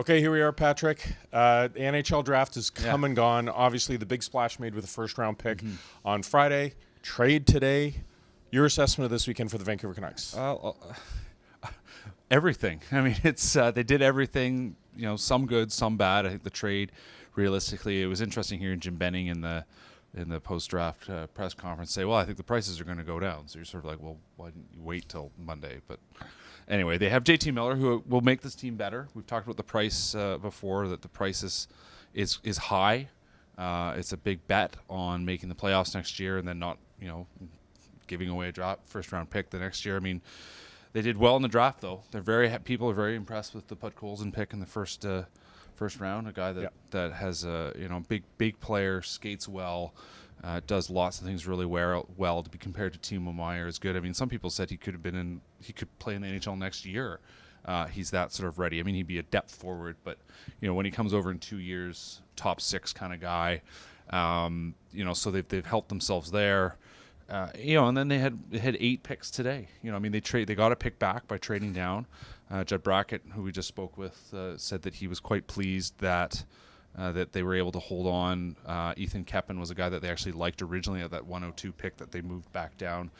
Okay, here we are, Patrick. The NHL draft is come and gone. Obviously, the big splash made with the first-round pick on Friday. Trade today. Your assessment of this weekend for the Vancouver Canucks? Everything. I mean, it's they did everything. You know, some good, some bad. I think the trade, realistically, it was interesting hearing Jim Benning in the post-draft press conference say, "Well, I think the prices are going to go down." So you're sort of like, "Well, why didn't you wait till Monday?" But anyway, they have JT Miller, who will make this team better. We've talked about the price before, that the price is high. It's a big bet on making the playoffs next year, and then not, giving away a first-round pick the next year. I mean, they did well in the draft, though. They're people are very impressed with the Podkolzin pick in the first round. A guy that has a big player, skates well. Does lots of things really well. To be compared to Timo Meier is good. I mean, some people said he could play in the NHL next year. He's that sort of ready. I mean, he'd be a depth forward, but when he comes over in 2 years, top six kind of guy. So they've helped themselves there. And then they had 8 picks today. They got a pick back by trading down. Judd Brackett, who we just spoke with, said that he was quite pleased that they were able to hold on. Ethan Keppen was a guy that they actually liked originally at that 102 pick that they moved back down.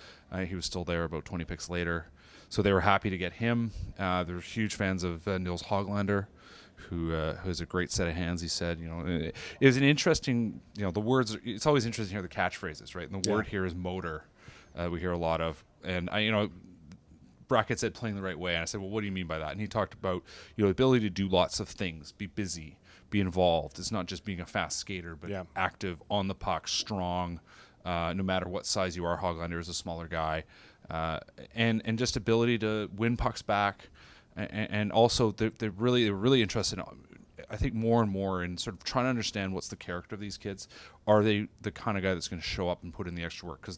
He was still there about 20 picks later. So they were happy to get him. They're huge fans of Nils Hoglander, who has a great set of hands, he said. It was an interesting, the words, it's always interesting to hear the catchphrases, right? And the word here is motor. We hear a lot of. And Brackett said playing the right way. And I said, well, what do you mean by that? And he talked about, the ability to do lots of things, be busy, be involved. It's not just being a fast skater, but active, on the puck, strong, no matter what size you are. Hoglander is a smaller guy. And just ability to win pucks back. And also they're really interested in, I think, more and more in sort of trying to understand what's the character of these kids. Are they the kind of guy that's going to show up and put in the extra work? Because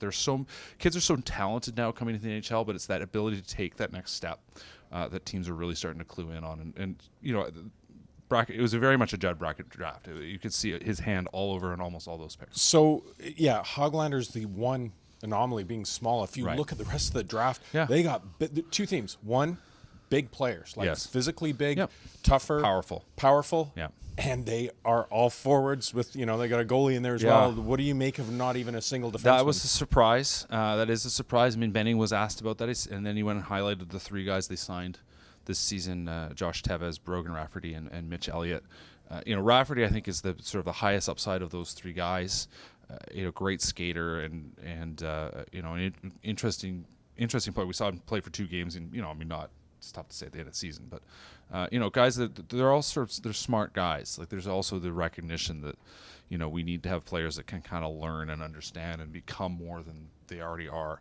kids are so talented now coming into the NHL, but it's that ability to take that next step that teams are really starting to clue in on. And Brackett, it was very much a Judd Brackett draft. You could see his hand all over in almost all those picks. So, Hoglander's the one anomaly, being small. If you look at the rest of the draft, they got 2 themes. One, big players, physically big, tougher, powerful. Yeah. And they are all forwards with, they got a goalie in there as well. What do you make of not even a single defenseman? That was a surprise. That is a surprise. I mean, Benning was asked about that, and then he went and highlighted the 3 guys they signed this season, Josh Tevez, Brogan Rafferty, and Mitch Elliott. Rafferty, I think, is the sort of the highest upside of those 3 guys. Great skater and an interesting player. We saw him play for 2 games, and it's tough to say at the end of the season, but guys that they're smart guys. Like, there's also the recognition that we need to have players that can kind of learn and understand and become more than they already are.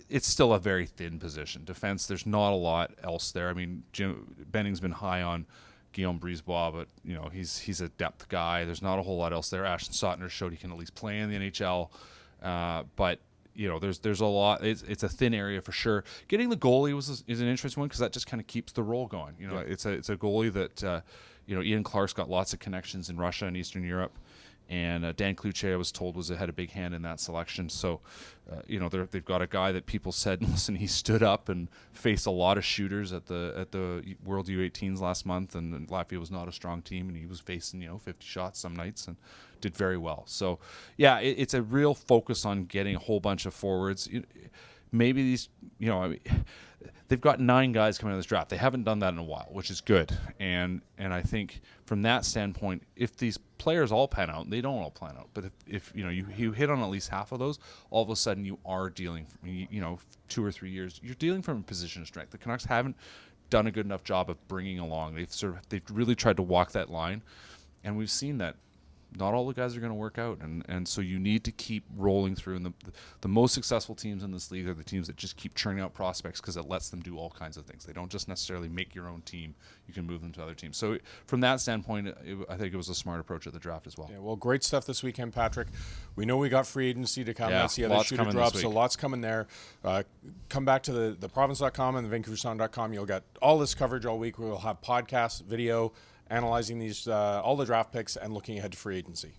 It's still a very thin position. Defense, there's not a lot else there. I mean, Benning's been high on Guillaume Brisebois, but he's a depth guy. There's not a whole lot else there. Ashton Sautner showed he can at least play in the NHL, but there's a lot. It's a thin area for sure. Getting the goalie is an interesting one because that just kind of keeps the role going. It's a goalie that Ian Clark's got lots of connections in Russia and Eastern Europe, and Dan Cloutier, I was told, had a big hand in that selection. So they've got a guy that people said, listen, he stood up and faced a lot of shooters at the World U18s last month, and Latvia was not a strong team, and he was facing 50 shots some nights and did very well. So it's a real focus on getting a whole bunch of forwards. Maybe these they've got 9 guys coming out of this draft. They haven't done that in a while, which is good. And I think from that standpoint, if these players all pan out, they don't all pan out. But if you hit on at least half of those, all of a sudden you are dealing, 2 or 3 years, you're dealing from a position of strength. The Canucks haven't done a good enough job of bringing along. They've really tried to walk that line, and we've seen that not all the guys are going to work out, and so you need to keep rolling through. And the most successful teams in this league are the teams that just keep churning out prospects because it lets them do all kinds of things. They don't just necessarily make your own team. You can move them to other teams. So from that standpoint, I think it was a smart approach at the draft as well. Yeah, well, great stuff this weekend, Patrick. We know we got free agency to come. That's the other shooter drop, so lots coming there. Come back to the province.com and the vancouversun.com. You'll get all this coverage all week. We'll have podcasts, video, analyzing these all the draft picks and looking ahead to free agency.